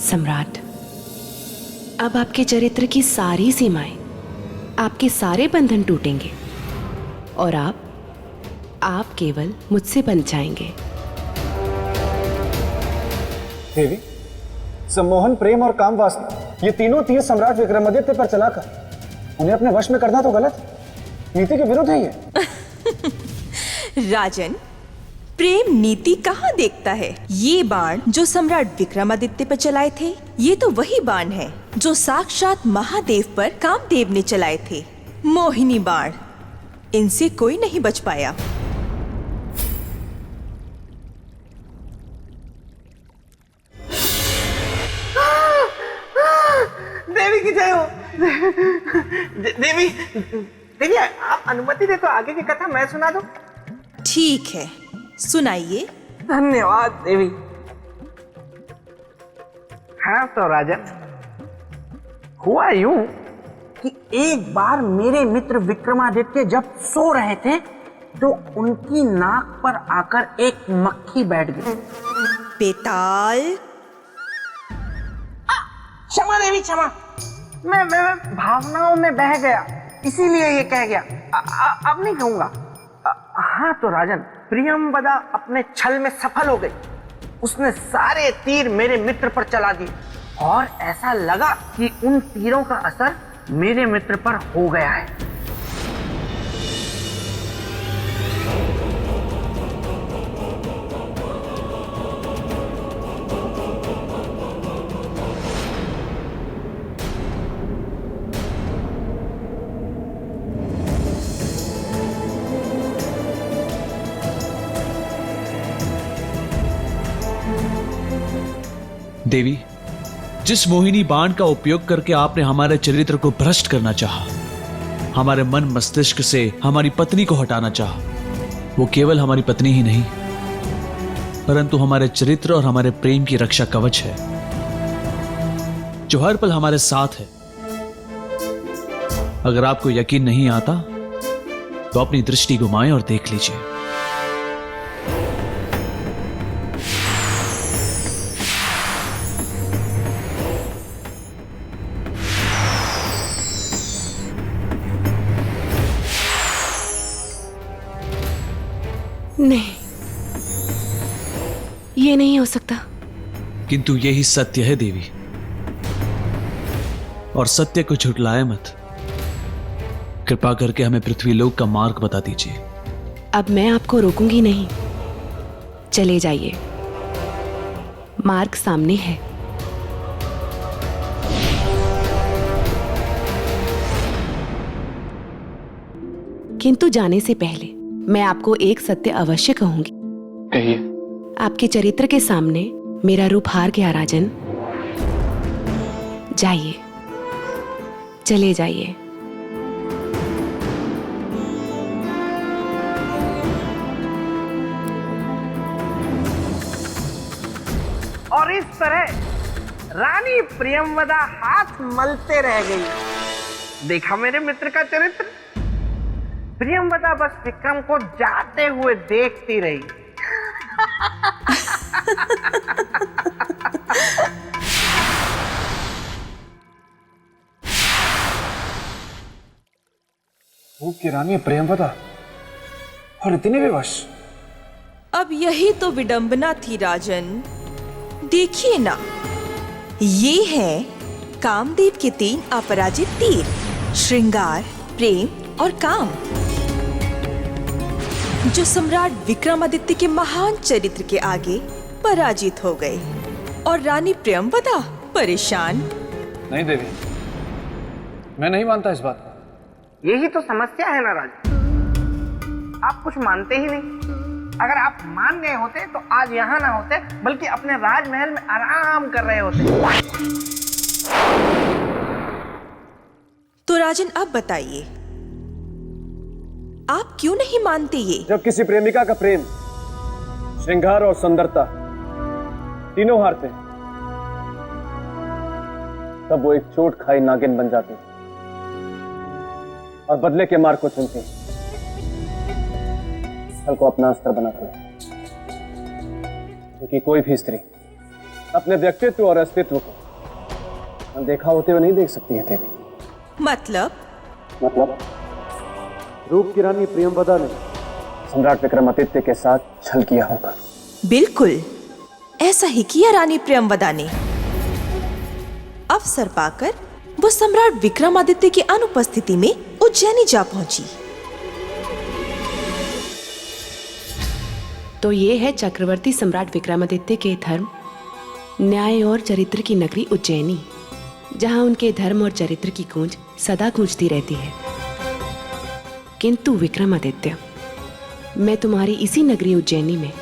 Speaker 10: सम्राट, अब आपके चरित्र की सारी सीमाएं, आपके सारे बंधन टूटेंगे, और आप केवल मुझसे बन जाएंगे।
Speaker 12: देवी, सम्मोहन, प्रेम और काम वासना, ये तीनों तीर सम्राट विक्रमादित्य पर चलाकर उन्हें अपने वश में करना तो गलत है, नीति के विरुद्ध है ये।
Speaker 13: राजन, प्रेम नीति कहाँ देखता है? ये बाण जो सम्राट विक्रमादित्य पर चलाए थे, ये तो वही बाण है जो साक्षात महादेव पर कामदेव ने चलाए थे। मोहिनी बाण, इनसे कोई नहीं बच पाया।
Speaker 3: देवी की जय हो। देवी, देवी आप अनुमति दे तो आगे की कथा मैं सुना दूं?
Speaker 13: ठीक है, सुनाइए।
Speaker 3: धन्यवाद देवी। हाँ तो राजन, हुआ यूं कि एक बार मेरे मित्र विक्रमादित्य जब सो रहे थे तो उनकी नाक पर आकर एक मक्खी बैठ गई।
Speaker 13: बेताल,
Speaker 3: क्षमा देवी क्षमा, मैं भावनाओं में बह गया, इसीलिए ये कह गया। अब नहीं कहूंगा। हाँ तो राजन, प्रियंवदा अपने छल में सफल हो गई। उसने सारे तीर मेरे मित्र पर चला दिए और ऐसा लगा कि उन तीरों का असर मेरे मित्र पर हो गया है।
Speaker 11: देवी, जिस मोहिनी बाण का उपयोग करके आपने हमारे चरित्र को भ्रष्ट करना चाहा, हमारे मन मस्तिष्क से हमारी पत्नी को हटाना चाहा, वो केवल हमारी पत्नी ही नहीं परंतु हमारे चरित्र और हमारे प्रेम की रक्षा कवच है, जो हर पल हमारे साथ है। अगर आपको यकीन नहीं आता तो अपनी दृष्टि घुमाएं और देख लीजिए।
Speaker 10: नहीं, ये नहीं हो सकता।
Speaker 11: किंतु यही सत्य है देवी, और सत्य को झुठलाए मत। कृपा करके हमें पृथ्वीलोक का मार्ग बता दीजिए।
Speaker 10: अब मैं आपको रोकूंगी नहीं, चले जाइए, मार्ग सामने है। किंतु जाने से पहले मैं आपको एक सत्य अवश्य कहूंगी।
Speaker 12: कहिए।
Speaker 10: आपके चरित्र के सामने मेरा रूप हार गया राजन। जाइए, चले जाइए।
Speaker 3: और इस तरह रानी प्रियंवदा हाथ मलते रह गई। देखा मेरे मित्र का चरित्र। प्रियंवदा बस विक्रम को जाते हुए देखती रही।
Speaker 12: रूप की रानी प्रियंवदा और इतनी विवश।
Speaker 13: अब यही तो विडंबना थी राजन। देखिए ना, ये है कामदेव के 3 अपराजित तीर, श्रृंगार, प्रेम और काम, जो सम्राट विक्रमादित्य के महान चरित्र के आगे पराजित हो गए। और रानी प्रियंवदा परेशान।
Speaker 12: नहीं देवी, मैं नहीं मानता इस बात को।
Speaker 3: यही तो समस्या है ना राज, आप कुछ मानते ही नहीं। अगर आप मान गए होते तो आज यहाँ ना होते, बल्कि अपने राजमहल में आराम कर रहे होते।
Speaker 13: तो राजन, अब बताइए, आप क्यों नहीं मानते ये?
Speaker 12: जब किसी प्रेमिका का प्रेम, श्रृंगार और सुंदरता तीनों हारते हैं, तब वो एक चोट खाई नागिन बन जाती है और बदले के मार्ग को चुनती है, छल को अपना अस्त्र बनाती है। क्योंकि कोई भी स्त्री अपने व्यक्तित्व और अस्तित्व को अनदेखा होते हुए नहीं देख सकती है देवी।
Speaker 13: मतलब
Speaker 12: रूप की रानी प्रियंवदा ने सम्राट विक्रमादित्य के साथ छल किया होगा।
Speaker 13: बिल्कुल ऐसा ही किया रानी प्रियंवदा ने। अवसर पाकर वो सम्राट विक्रमादित्य की अनुपस्थिति में उज्जैनी जा पहुंची।
Speaker 10: तो ये है चक्रवर्ती सम्राट विक्रमादित्य के धर्म, न्याय और चरित्र की नगरी उज्जैनी, जहां उनके धर्म और चरित्र की गूंज सदा गूंजती रहती है। किंतु विक्रमादित्य, मैं तुम्हारी इसी नगरी उज्जैनी में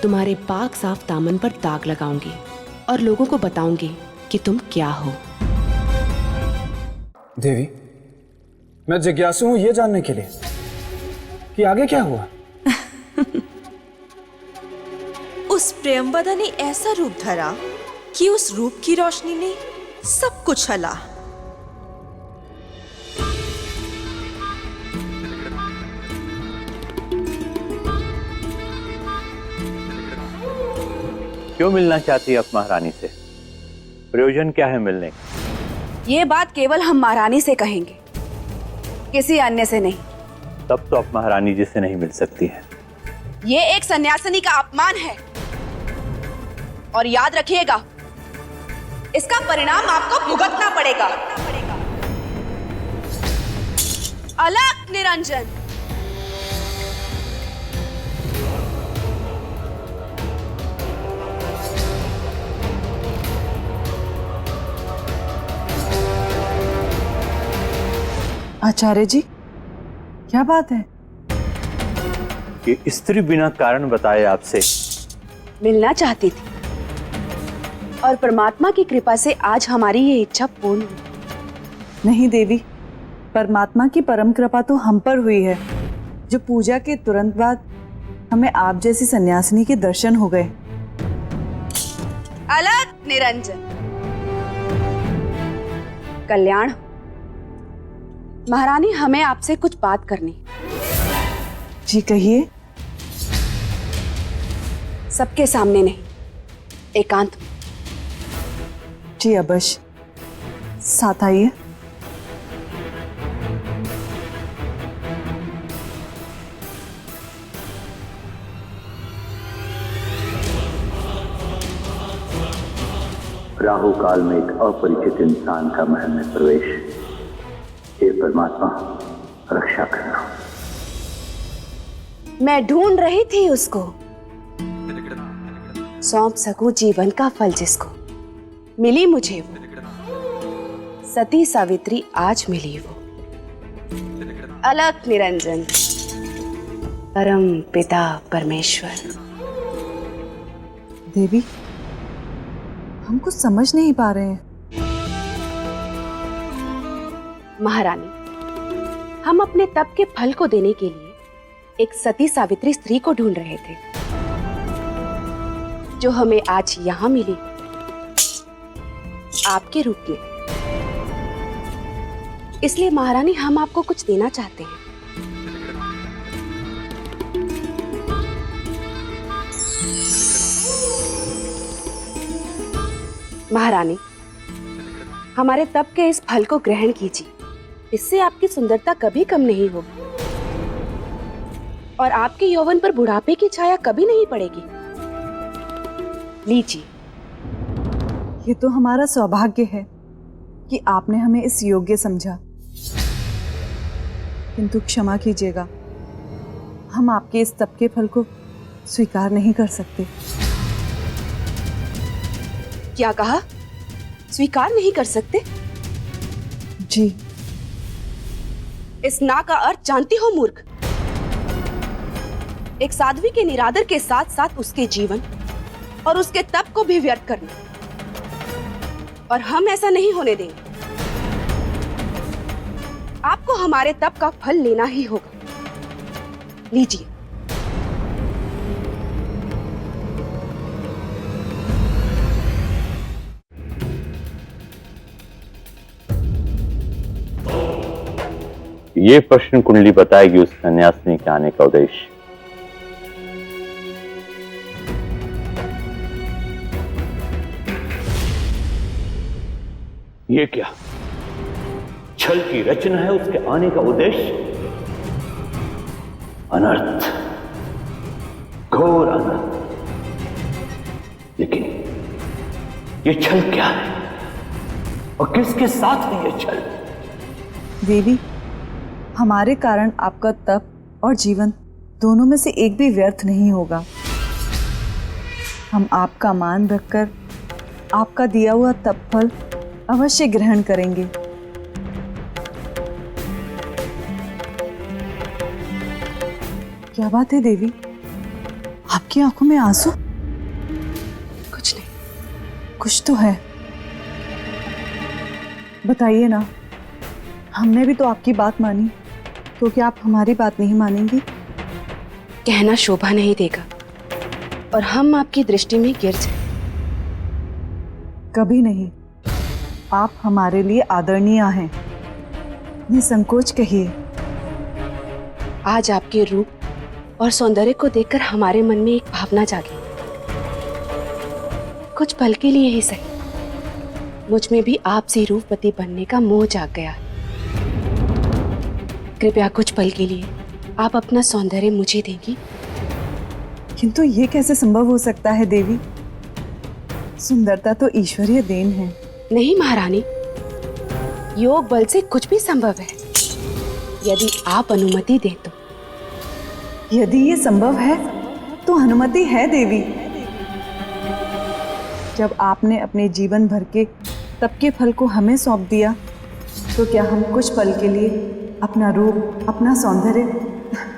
Speaker 10: तुम्हारे पाक साफ दामन पर दाग लगाऊंगी और लोगों को बताऊंगी कि तुम क्या हो।
Speaker 12: देवी, मैं जिज्ञासु हूं ये जानने के लिए कि आगे क्या हुआ।
Speaker 13: उस प्रियंवदा ने ऐसा रूप धरा कि उस रूप की रोशनी ने सब कुछ हला।
Speaker 6: क्यों मिलना चाहती है आप महारानी से? प्रयोजन क्या है मिलने का?
Speaker 10: ये बात केवल हम महारानी से कहेंगे, किसी अन्य से नहीं।
Speaker 6: तब तो आप महारानी जी से नहीं मिल सकती हैं।
Speaker 10: ये एक सन्यासिनी का अपमान है और याद रखिएगा, इसका परिणाम आपको भुगतना पड़ेगा। अलग निरंजन।
Speaker 14: आचार्य जी, क्या बात है?
Speaker 6: कि स्त्री बिना कारण बताए आपसे
Speaker 10: मिलना चाहती थी और परमात्मा की कृपा से आज हमारी ये इच्छा पूर्ण हुई।
Speaker 14: नहीं देवी, परमात्मा की परम कृपा तो हम पर हुई है, जो पूजा के तुरंत बाद हमें आप जैसी सन्यासिनी के दर्शन हो गए।
Speaker 10: अलग निरंजन। कल्याण, महारानी हमें आपसे कुछ बात करनी।
Speaker 14: जी कहिए।
Speaker 10: सबके सामने नहीं, एकांत में।
Speaker 14: जी अवश्य, साथ आइए।
Speaker 15: राहु काल में एक अपरिचित इंसान का महल में प्रवेश। हे परमात्मा, रक्षा करना।
Speaker 10: मैं ढूंढ रही थी उसको, सौंप सकूं जीवन का फल जिसको। मिली मुझे वो, सती सावित्री आज मिली वो। अलग निरंजन, परम पिता परमेश्वर।
Speaker 14: देवी, हम कुछ समझ नहीं पा रहे हैं।
Speaker 10: महारानी, हम अपने तप के फल को देने के लिए एक सती सावित्री स्त्री को ढूंढ रहे थे, जो हमें आज यहां मिली आपके रूप में। इसलिए महारानी, हम आपको कुछ देना चाहते हैं। महारानी, हमारे तप के इस फल को ग्रहण कीजिए। इससे आपकी सुंदरता कभी कम नहीं होगी और आपके यौवन पर बुढ़ापे की छाया कभी नहीं पड़ेगी। लीजिए।
Speaker 14: ये तो हमारा सौभाग्य है कि आपने हमें इस योग्य समझा, किंतु क्षमा कीजिएगा, हम आपके इस तप के फल को स्वीकार नहीं कर सकते।
Speaker 10: क्या कहा? स्वीकार नहीं कर सकते?
Speaker 14: जी।
Speaker 10: इस ना का अर्थ जानती हो मूर्ख? एक साध्वी के निरादर के साथ साथ उसके जीवन और उसके तप को भी व्यर्थ करना, और हम ऐसा नहीं होने देंगे। आपको हमारे तप का फल लेना ही होगा। लीजिए।
Speaker 6: ये प्रश्न कुंडली बताएगी उस सन्यासिनी के आने का उद्देश्य। ये क्या छल की रचना है? उसके आने का उद्देश्य अनर्थ, घोर अनर्थ। लेकिन ये छल क्या है और किसके साथ है ये छल?
Speaker 14: देवी, हमारे कारण आपका तप और जीवन दोनों में से एक भी व्यर्थ नहीं होगा। हम आपका मान रखकर आपका दिया हुआ तप फल अवश्य ग्रहण करेंगे। क्या बात है देवी, आपकी आंखों में आंसू?
Speaker 10: कुछ नहीं।
Speaker 14: कुछ तो है, बताइए ना। हमने भी तो आपकी बात मानी, तो क्या आप हमारी बात नहीं मानेंगी?
Speaker 10: कहना शोभा नहीं देगा और हम आपकी दृष्टि में गिर जाए।
Speaker 14: कभी नहीं। आप हमारे लिए आदरणीय हैं, निसंकोच कहिए।
Speaker 10: आज आपके रूप और सौंदर्य को देखकर हमारे मन में एक भावना जागी। कुछ पल के लिए ही सही, मुझ में भी आपसे रूपवती बनने का मोह जाग गया। कृपया कुछ पल के लिए आप अपना सौंदर्य मुझे देंगी।
Speaker 14: किंतु ये कैसे संभव हो सकता है देवी? सुंदरता तो ईश्वरीय देन है।
Speaker 10: नहीं महारानी, योग बल से कुछ भी संभव है, यदि आप अनुमति दें तो।
Speaker 14: यदि ये संभव है तो अनुमति है देवी। जब आपने अपने जीवन भर के तप के फल को हमें सौंप दिया, तो क्या हम कुछ पल के लिए अपना रूप, अपना सौंदर्य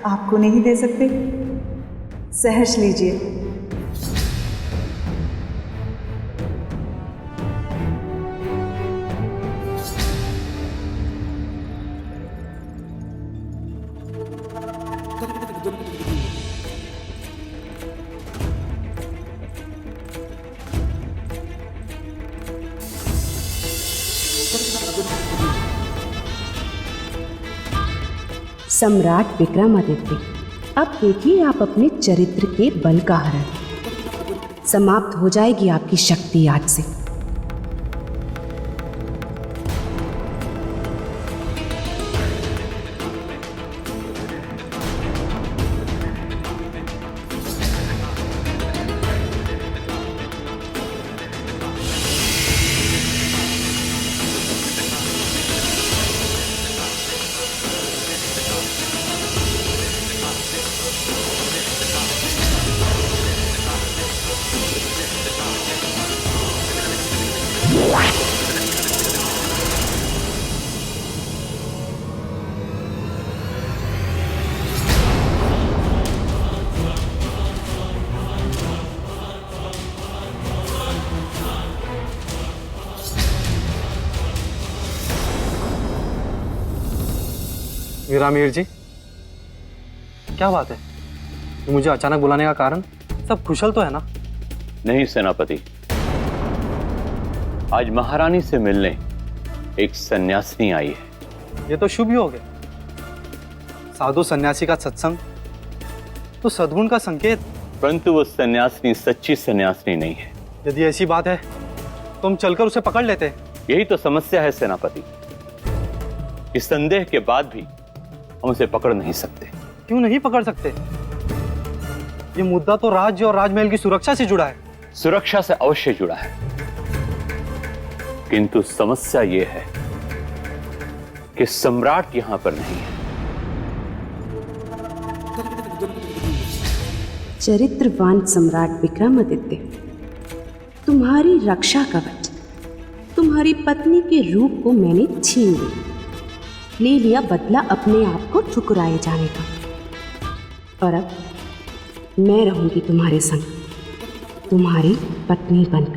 Speaker 14: आपको नहीं दे सकते? सहर्ष लीजिए।
Speaker 10: सम्राट विक्रमादित्य, अब देखिए आप अपने चरित्र के बल का हरण। समाप्त हो जाएगी आपकी शक्ति आज से।
Speaker 2: मीरामीर जी, क्या बात है? मुझे अचानक बुलाने का कारण? सब कुशल तो है ना?
Speaker 6: नहीं सेनापति, आज महारानी से मिलने एक सन्यासिनी आई है।
Speaker 2: ये तो शुभ ही हो गया। साधु सन्यासी का सत्संग तो सद्गुण का संकेत।
Speaker 6: परंतु वो सन्यासिनी सच्ची सन्यासिनी नहीं है।
Speaker 2: यदि ऐसी बात है तो हम चलकर उसे पकड़ लेते।
Speaker 6: यही तो समस्या है सेनापति, इस संदेह के बाद भी हम उसे पकड़ नहीं सकते।
Speaker 2: क्यों नहीं पकड़ सकते? ये मुद्दा तो राज्य और राजमहल की सुरक्षा से जुड़ा है।
Speaker 6: सुरक्षा से अवश्य जुड़ा है, किंतु समस्या ये है कि सम्राट यहां पर नहीं है।
Speaker 10: चरित्रवान सम्राट विक्रमादित्य, तुम्हारी रक्षा कवच, तुम्हारी पत्नी के रूप को मैंने छीन लिया, ले लिया बदला अपने आप को ठुकराए जाने का। और अब मैं रहूंगी तुम्हारे संग, तुम्हारी पत्नी बनकर।